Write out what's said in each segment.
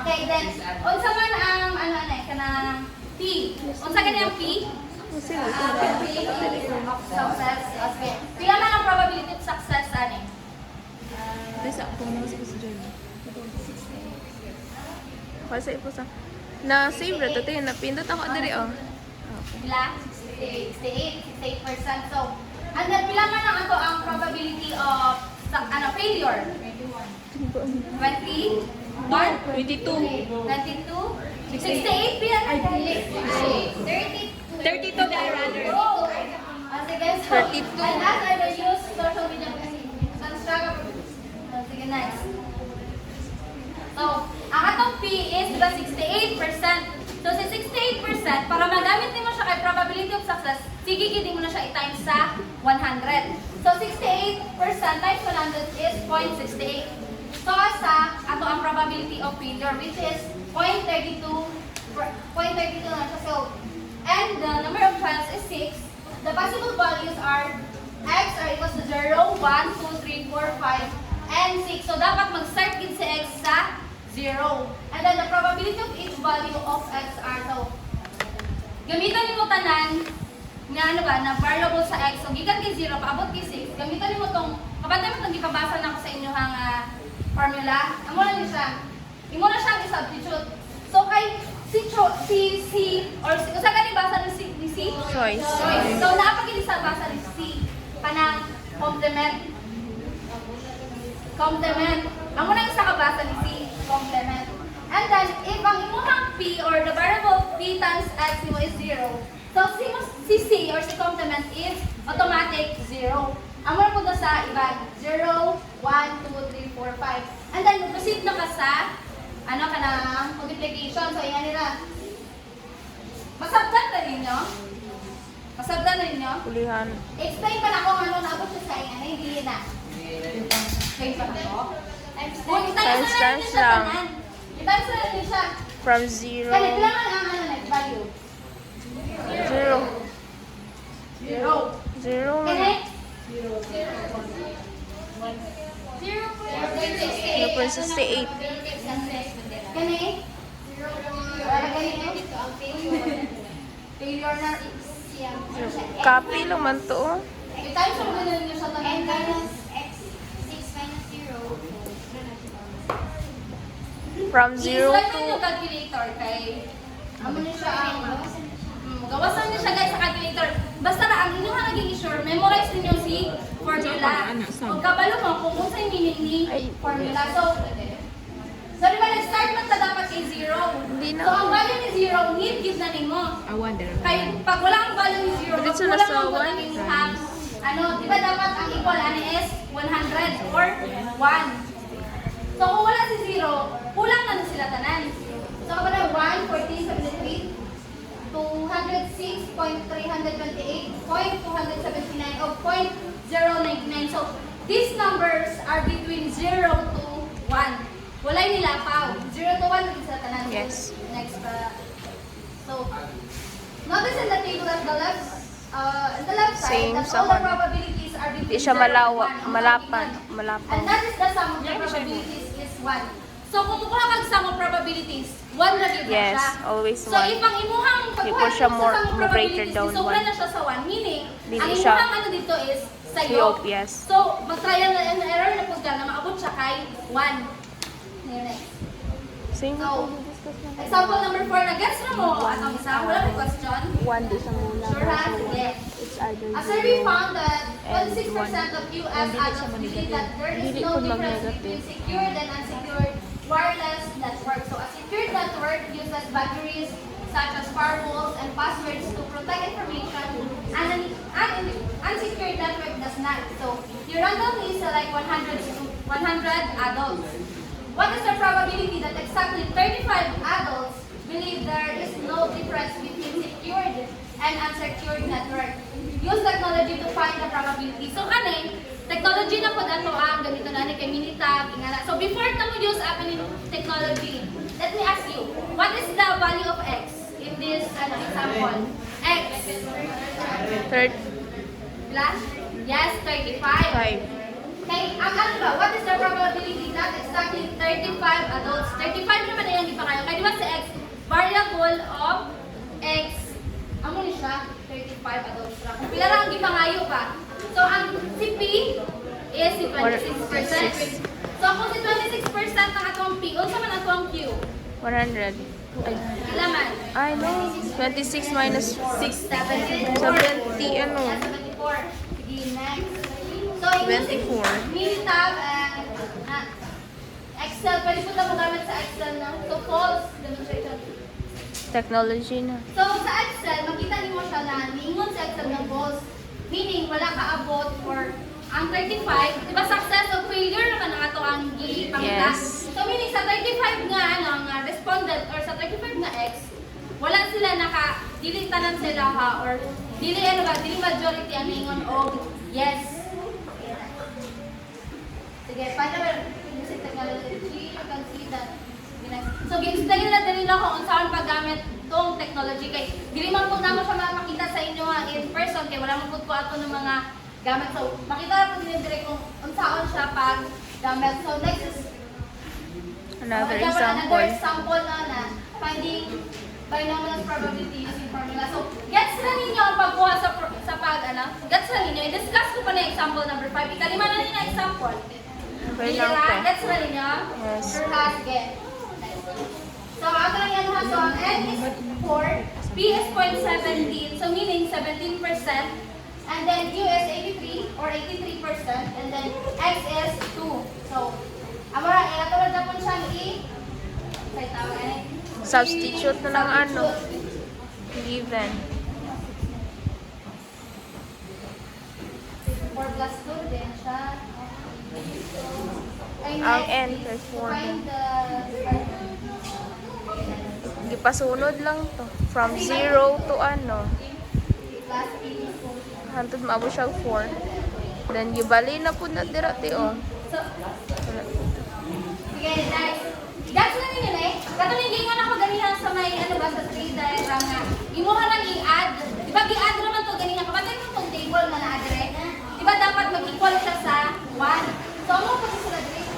Okay, then, unsa man ang, kanang P. Unsa ganyan ang P? P of success. Okay. Pila man ang probability of success, ani? Kasi po sa na-save na ito. Napindot ako diri oh. Pila? 68%. So, and then pila man ang ato ang probability of failure? 20? 1? 22. 92? 68? Pila na? 32 I rather. Oh! Sige, so, 32. and as I will use social media kasi struggle. Sige, next. So, ang atong P is the 68%. So, sa 68%, para magamit mo siya kay probability of success, sige, mo na siya i-times sa 100. So, 68% times 100 is 0.68. So, sa ato ang probability of failure, which is 0.32 na siya. So, and the number of trials is 6. The possible values are x are equals to 0, 1, 2, 3, 4, 5, and 6. So, dapat mag-start din si x sa 0. And then, the probability of each value of x are, so, gamitan mo tanan na variable sa x. So, gikan kay 0, paabot kay 6. Gamitan mo itong, kapatid mo itong gipabasa na ako sa inyong formula. Amo lang niyo siya. Imo na siyang i-substitute. So, kay usa ka ni basa ni C? Choice. So, naapagin sa basa ni C. Kanang complement. Amo na isa ka basa ni C. Complement. And then, if ang imuhang P or the variable P times X mo is 0, so si C or si complement is automatic 0. Amo na po sa iba. 0, 1, 2, 3, 4, 5. And then, proceed na ka sa kanang multiplication. So, yan nila. Masabdan na ninyo? Pulihan. Explain pa na kung ano naabot siya sa inyo. Hindi na. Explain pa na ko. Times lang. I-times na lang siya. From 0. Kaya kailangan ang value. 0. 0. 0. Kaya 0.68. Kani? Failure na siya. Copy lang man to. Oh. I-times mo na ninyo sa tanong. X 6 minus 0. From 0 I-slide to... mo yung calculator kay amo niyo siya ang gawasan niyo siya guys sa calculator. Basta na ang inyong naging sure, memorize niyo si formula. Kung kabalo mo kung unsa yung meaning ni formula. So di ba nag-start man ta dapat kay 0? Hindi na. So ang value ni 0 need give na nimo. Kay pag wala ang value ni 0, Diretso wala na sa mo one. di ba dapat ang equal ani is 100 or 1. So kung wala si 0, kulang na sila tanan. So kapag na 1, 14, 73, 206.328, 0.279, o 0.099. So these numbers are between 0 to 1. Walay nila pa. 0 to 1 sila tanan. Yes. Next so notice in the table at the left side Same that sa all the one. probabilities are between Di siya 0 and 1. malapan. And that is the sum of the probabilities is 1. So kung kukuha kang sum of probabilities, 1 na gid Yes, siya. always So 1. if ang imuhang Di pagkuha po siya sa more sum of greater probabilities, down sobra 1. na siya sa 1. Meaning, Dili ang siya. imuhang ano dito is sayop. Sayop, yes. So mag-trial and error na po na maabot siya kay 1. Next. Same So, po discuss na. example number 4 na gets na mo at ang isa, wala may question. 1 di siya muna. Sure ha? Sige. It's either A survey 0. found that and 26% of US adults believe that there is Dili no po difference mag-negative. between secured and unsecured wireless network. So a secured network uses batteries such as firewalls and passwords to protect information, and an unsecured network does not. So you randomly select 100 adults. What is the probability that exactly 35 adults believe there is no difference between secured and unsecured network? Use technology to find the probability. So kanin, technology na po dato ang ganito na ni kay Minitab, ingana. So before na mo use amin technology, let me ask you, what is the value of x in this example? X. Third. Plus? Yes, 35. 5. Okay, ang ano ba? What is the probability that exactly 35 adults, 35 naman na yan variable of x, amo ni siya, 35 adult siya. Kung pila lang ang gipangayo ba? So, ang si P is si 26%. So, kung si 26% ang atong P, unsa man atong Q? 100. Ay, Ila man? ay no. 26 minus 6, 70 74. ano. 74. Sige, next. So, 24. Minitab and Excel. Pwede po na magamit sa Excel na. So, false demonstration. Technology na. So, sa Excel, makita niyo siya na ningon sa Excel ng false. Meaning, wala ka abot for ang 35. Di ba, success o failure naman ang ato ang gipangita. Yes. So, meaning, sa 35 nga, nga respondent or sa 35 nga X, wala sila dili tanan sila ha, or dili majority ang ningon o yes. Sige, paano ba using technology, you can see that. So, ginsigdagan na din lang kung saan paggamit tong technology. Kay, dili man po naman siya makita sa inyo in person, kay wala man po ato ng mga gamit. So, makita po din direct kung unsaon siya pag gamit. So, next is Another Another example. example na finding binomial probability using formula. So, gets na ninyo ang pagkuha sa gets na ninyo. I-discuss ko pa na example number 5. Ikalima na ninyo ang example. Okay lang to. Gets na ninyo? Yes. Sure has, get. So, ako lang yan ha. So, ang N is 4, P is 0.17, so meaning 17%, and then Q is 83 or 83%, and then X is 2. So, amara, natawag na po siyang say tawag ano? Substitute na lang ano. Given. 4 plus 2 din siya. And Ang next N is plus 4 find the Gipasunod lang to. From 0 to ano. plus P. Hantod maabo siya 4. Then gibali na po na dira ti oh. So, sige, next. Gats na ninyo eh. Katong gingon ako ganihan sa may ba sa 3 diagram nga. Imuha nang i-add. Di ba i-add naman to ganihan. Kapatid mo tong table na na-add eh. Di ba dapat mag-equal siya sa 1. So, ano po sila dire?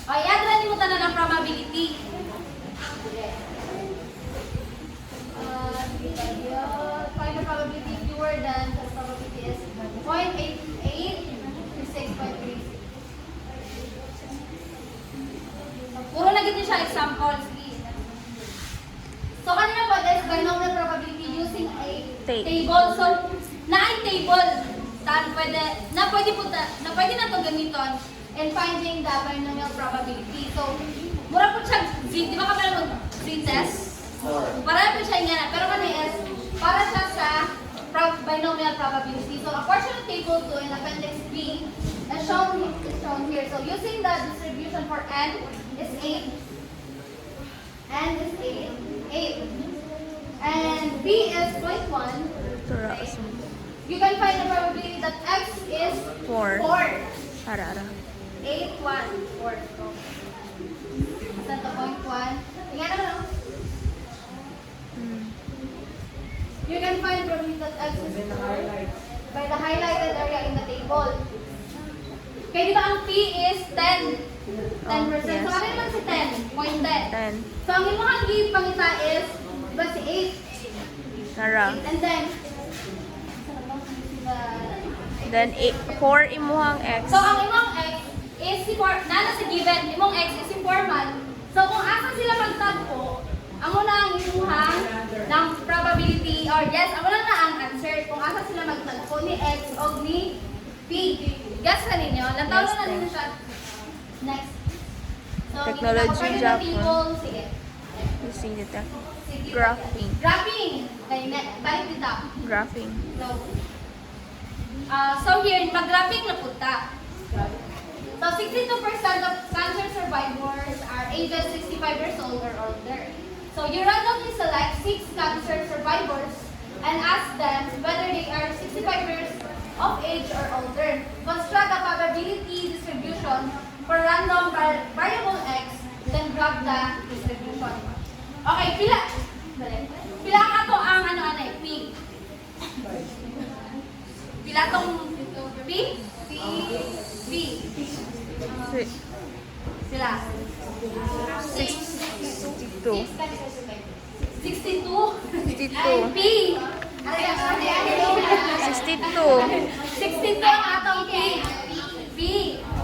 O, i-add na mo tanan ng probability. Find the probability fewer than the probability is 0.88 to 6.36. Puro na gito siya example. Sige. So, kanina po, there's binomial probability using a table. So, na ay table, pwede na to gamiton in finding the binomial probability. So, mura po siya, di ba ka pala mag-test? Para po siya nga, pero kanina is, para siya sa binomial probability. So, a portion of table 2 in appendix B is shown here. So, using the distribution for n is 8. N is 8. And B is 0.1. Tura. You can find the probability that X is 4. 4. Ara. 8, 1, 4. Saan to 0.1? Tingnan naman. You can find the probability that X is 4 by the highlighted area in the table. Kaya di ba ang P is 10? 10%. yes. So, ano naman si 10? 0.10. 10. So, ang imuhang gipangita is, di ba si 8? Nara. And then, Then 4 imuhang X. so, ang imong X is si nana si given, imong X is si formal. So, kung asa sila magtagpo, amo na ang imuhang ng probability, or yes, amo na ang answer. Kung asa sila magtagpo ni X o ni P. Guess na ninyo? Lantaw Yes, na ninyo siya. Next. So, Technology ginawa Japan. table. Sige. Using the Sige. graphing. Graphing. Kaya, balik dito. Graphing. So here, mag-graphing na punta. So 62% of cancer survivors are ages 65 years old or older. So you randomly select 6 cancer survivors and ask them whether they are 65 years of age or older. Construct a probability distribution for random variable X, then graph the distribution. Okay, pila ka to ang P. Pila tong P? P. Sila. 62. 62. 62. 62. P. 62. 62 ang atong P. P.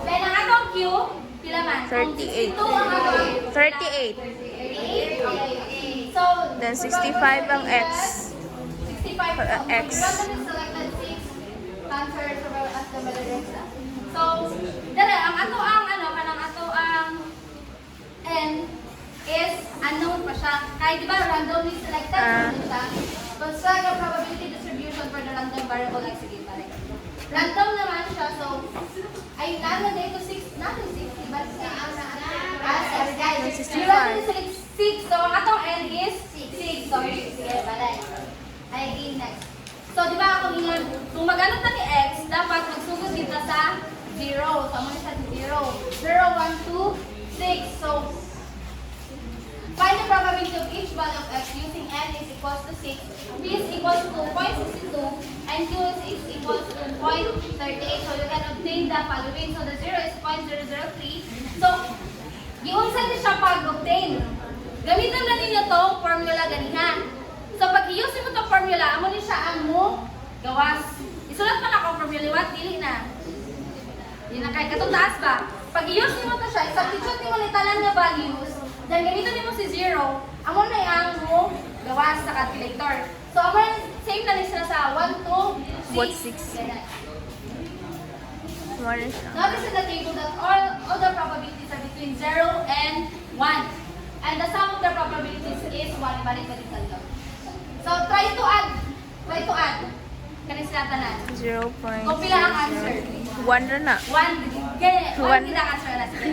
Then ang atong Q, pila man? 38. 62 ang atong 38. 38. Okay. So, Then 65 ang X. 65 X. selected 6 cancer as the Malaresa. So, dala, ang ato ang ano, kanang ato ang N is unknown pa siya. Kahit di ba randomly selected siya. Construct a probability distribution for the random variable X. Sige, pare. Random naman siya, so ay nana dito 6, nana 6, diba? Sorry guys. 65. You randomly select 6, so ang atong N is 6. So, sige, balay. Ay, next. So, di ba kung ingon, kung mag-ano ta ni X, dapat magsugod dito sa 0. So, muna sa 0. 0, 1, 2, 6. So, find the probability of each value of X using N is equals to 6, P is equals to 0.62, and Q is equals to 0.38. So, you can obtain the following. So, the 0 is 0.003. So, giunsa ni siya pag-obtain. Gamitan na ninyo itong formula ganihan. So, pag i-use mo itong formula, amo ni siya ang mo gawas. Isulat pa na akong formula, what? Dili na. Yun na kahit katong taas ba? Pag i-use mo ito siya, substitute mo ni tanan nga values, then ganito mo si 0, amo na ang mo gawas sa calculator. So, amo na same na sila sa 1, 2, 6. 6. One is Notice in the table that all the probabilities are between 0 and 1. And the sum of the probabilities is 1. Ibalik pa din lang. So, try to add. Kanin sila tanan. 0. Kung pila ang answer. 1 na. 1. Ganyan. 1 One. pila ang answer na sila.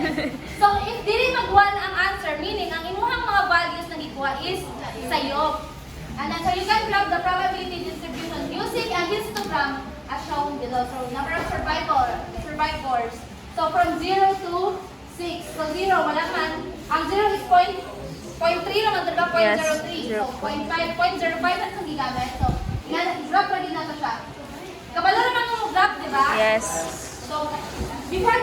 So, if dili mag-1 ang answer, meaning ang imuhang mga values na gikuha is sayo. And then, so you can plot the probability distribution using a histogram as shown below. So, number of survivors. So, from 0 to 6. So, 0, wala man. Ang 0 is 0.3 naman, diba? 0.03. Yes, So, 0.5 na itong gigamit. So, graph na din na ito siya. Kabalo naman mo graph, diba? Yes. So, before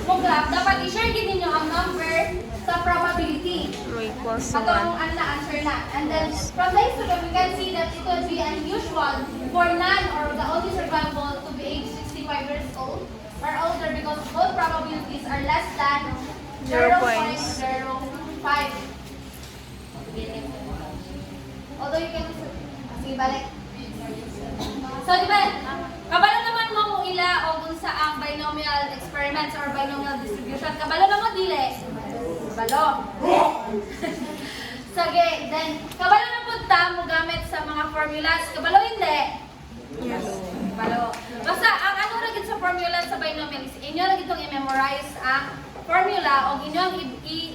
mo graph, dapat i-share din ninyo ang number sa probability. Equals to Atong 1. ano na answer na. And then, from the histogram, we can see that it would be unusual for none or the only survivable to be age 65 years old or older because both probabilities are less than 0.05. Although you can sige, balik. So, di ba, kabalo naman mo ila o dun sa ang binomial experiments or binomial distribution. Kabalo na mo, dili. Kabalo. Sige, then, kabalo na po mo gamit sa mga formulas. Kabalo hindi. Yes. Kabalo. Basta, ang ano rin sa formula sa binomial is inyo rin itong i-memorize ang formula o inyong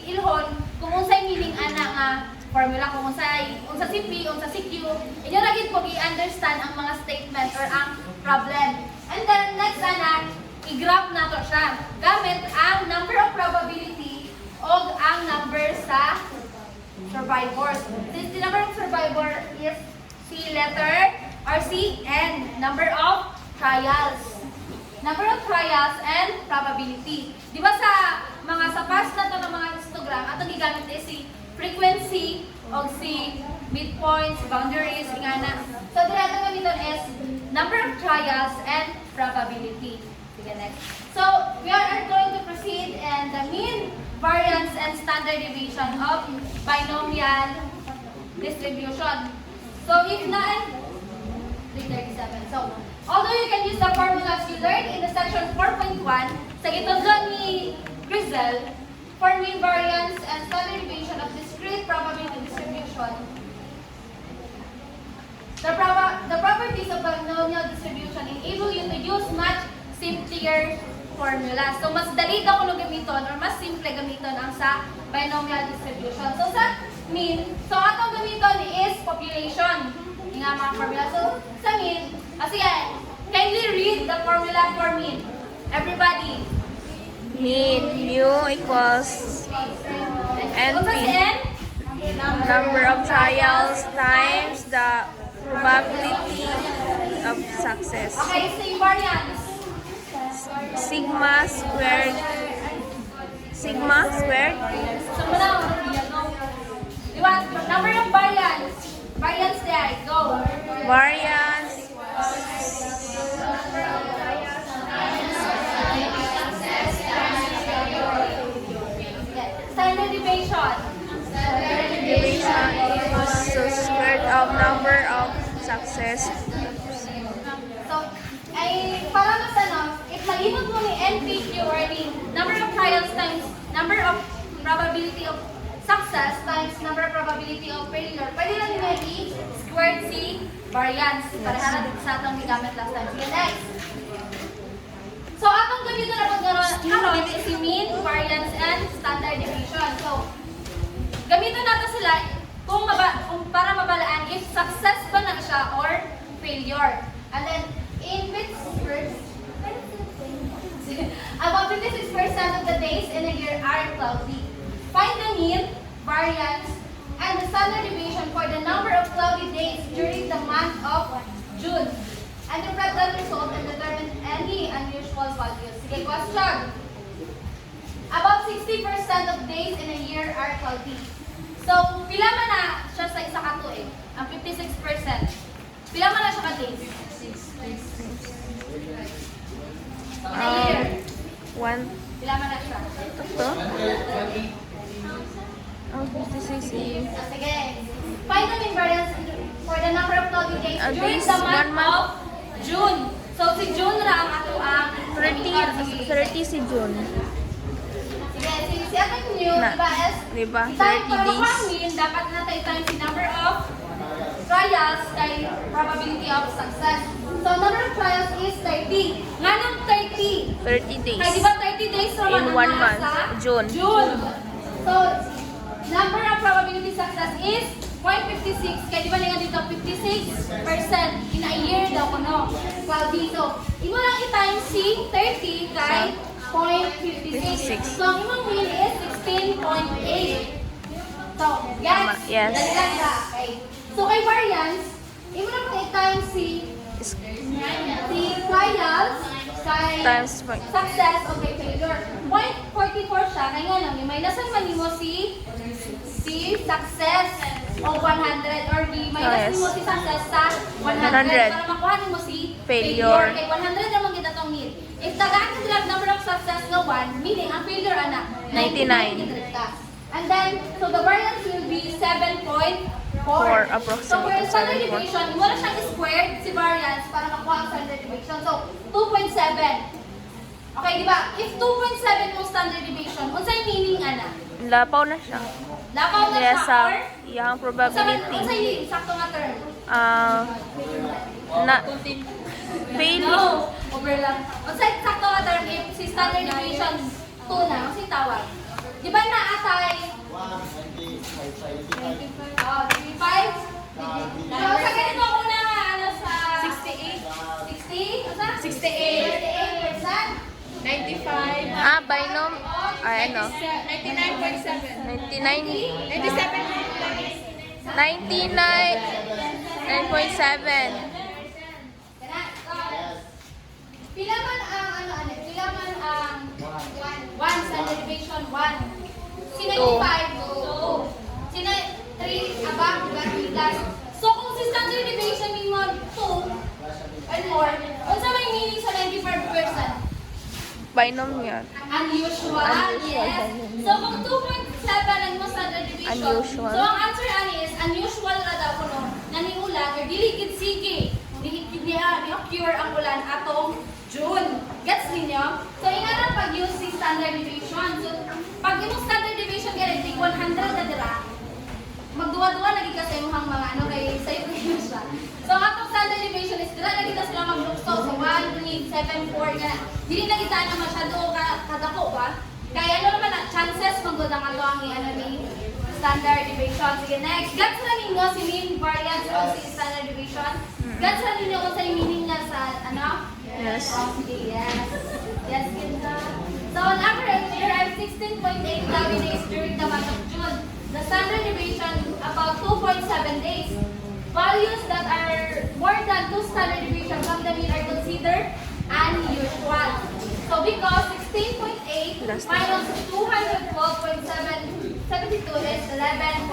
ilhon kung unsay meaning ana nga formula, kung unsa si P, unsa si Q, inyo ra gid po i-understand ang mga statement or ang problem. And then next ana, i-graph nato siya gamit ang number of probability o ang number sa survivors. Since the number of survivor is C letter or C and number of trials. Number of trials and probability. Di ba sa past na to ng mga histogram, atong gigamit is si frequency o si midpoints, boundaries, ingana. So, dito gamiton is number of trials and probability. Sige, next. So, we are going to proceed and the mean, variance, and standard deviation of binomial distribution. So, if na 337. So, although you can use the formulas you learned in the section 4.1, sa gitudlo ni Grizel, for mean variance and standard deviation of discrete probability distribution, the properties of binomial distribution enable you to use much simpler formulas. So, mas dali daw kung gamiton or mas simple gamiton ang sa binomial distribution. So, sa mean, so atong gamiton is population. Yung nga mga formula. So, sa mean, sige, kindly read the formula for mean. Everybody. Mean mu equals Unsa si N? number of trials times the probability of success. Okay, same variance. Sigma squared. Sigma squared So, muna, di ba Variance. Standard deviation. Deviation equals to square of number of success. So, ay para mas ano, if malimot mo ni NPQ or ni number of trials times number of probability of success times number of probability of failure, pwede lang nyo i-squared si variance. Pareha na din sa atong gamit last time. Sige, next. So, atong ganito na pagkaroon is si mean, variance, and standard deviation. So, gamitin natin sila kung para mabalaan if success ba na siya or failure. And then, in Pittsburgh, about 56% of the days in a year are cloudy. Find the mean, variance, and the standard deviation for the number of cloudy days during the month of June. Interpret the result and determine any unusual values. Sige, question. About 60% of days in a year are cloudy. So, pila man na siya sa isa ka tuig? Ang 56%. Pila man na siya ka days? In a year. One. Pila man na siya? Ito? Oh, 56 eh. So, sige. Find the mean variance for the number of cloudy days during Days, the 1 month month. of June. So, si June ra ang ato ang 30 si June. Sige, si ating new, Na. diba, is Diba? time 30 para days. makuha dapat na tayo times the number of trials kay probability of success. So, number of trials is 30. Nga ng 30. 30 days. Kaya di ba 30 days naman In ang 1 nasa month, June. June. So, number of probability success is 0.56. Kaya di ba nga dito 56% in a year daw ko no. Cloudy. So, imo lang i-times si 30 kay 0.56. So, ang imong mean is 16.8. So, Tama, yes. Dalilan ka. Okay. So, kay variance, imo na pang i-times si trials kay Times point. success o kay failure. 0.44 siya. Kaya nga lang, may nasan man mo si success o 100 or di may nasan yes. mo si success sa 100 100. para makuha mo si Failure. Kay 100 naman kita tong need. If tagaan ka sila number of success nga 1, meaning ang failure ana 99. And then, so the variance will be 7.4. Four, So for approximately standard 7.4. deviation, mo na siyang squared si variance para makuha ang standard deviation. So, 2.7. Okay, di ba? If 2.7 yung standard deviation, unsay meaning ana? Lapaw na siya. Lapaw na Yes, siya or yung probability. unsay sakto nga term? Na fail. No, overlap. Unsay sakto nga term if si standard deviation 2 na, unsay tawag? Di ba naatay 35? So, sa ganito muna nga, ano sa 68? 60? Ano sa? 68%? 95. Binom. Ay, ano? 99.7. 99. 97. 99.7. Pila man ang pila man ang 1 standard deviation 1. Sino yung 5? 2. Sino 3 above plus. So kung si standard deviation mo 2 and more, unsa may meaning sa 95%? Binom yan. Unusual, yes. So kung 2.7 ang mo standard deviation, Unusual. so ang answer ani is unusual ra daw kuno naniulan or dili gid sige. Dili gid niya occur ang ulan atong June. Gets ninyo? So ingana pag use si standard deviation. So pag imong standard deviation guarantee 100 na dira, magduwa-duwa lagi ka sa imong mga ano kay sayo kayo siya. So ang atong standard deviation is dira lagi ta sila maglukso. So 1, 3, 7, 4 nga. Dili na kita na masyado kadako ba? Kaya ano naman na chances magud ang ato ang ano ni standard deviation. Sige, next. Gets na ninyo si mean variance o si standard deviation? Gets na ninyo kung sa meaning niya sa ano? Yes. Okay, yes. Yes, ganda. So on average, there are 16.8 cloudy days during the month of June. The standard deviation about 2.7 days. Values that are more than 2 standard deviation from the mean are considered unusual. So because 16.8 minus 212.72 is 11.4.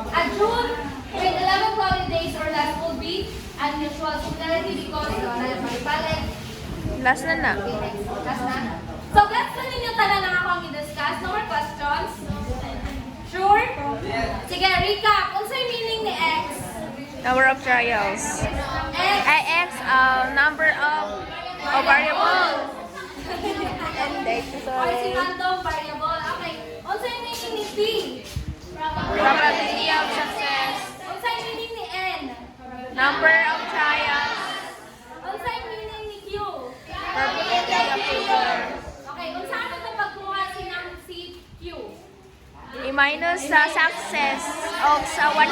At June, with 11.4 11 cloudy days or less will be unusual severity because balik. Last na na. Okay, next. Last na. So, gets na ninyo tanan lang ako ang i-discuss. No more questions? Sure? Sige, recap. Unsay meaning ni X? Number of trials. X. Ay, X, number of variable. And date, Or si sorry. random variable. Okay. Unsay meaning ni P? Probability of success. Unsay meaning ni N? Number of trials. Unsay meaning ni Q? Probability of failure. Okay, unsa ano na pagkuha sinang si Q? I-minus sa success of sa 100.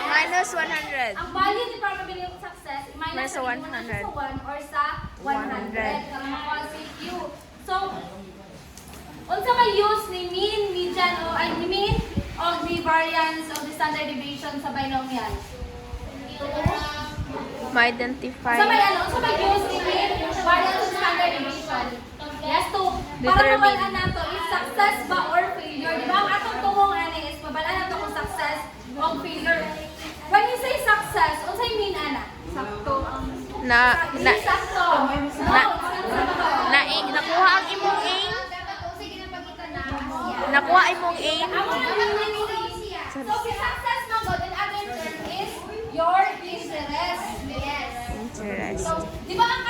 Minus 100. Ang value ni probability of success minus Minus sa 100. sa 1 or sa 100 para makuha si Q. So, unsa may use ni mean, median o ay ni mean o the variance of the standard deviation sa binomial? Ma-identify. Unsa may ano, unsa may use ni mean, variance of standard deviation? Yes, to para Determine. mabalaan nato if success ba or failure. Di ba ang atong tungong ani is mabalaan nato kung success o failure. When you say success, unsay mean ana? Sakto. Sakto. Nakuha ang imong aim. Nakuha imong aim. Amo na meaning ni so si success mo God in other term is your interest. Yes. Interest. So, di ba ang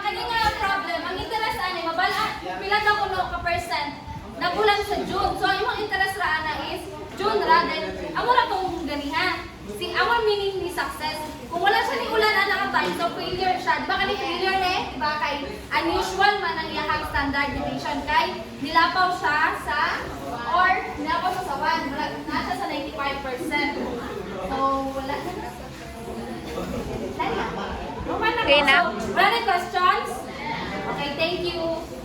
kani nga problem, ang interest ani mabala pila na kuno ka percent nagulang sa June. So imong interest ra ana is June ra then amo ra kung ganiha. Si amo meaning ni success. Kung wala siya ni ulan ana ang time, so failure siya. Di ba kani failure di ba kay unusual man ang iyang standard deviation kay nilapaw siya sa or nilapaw siya sa 1, wala na siya sa 95%. So wala na. Okay na? So, wala na question.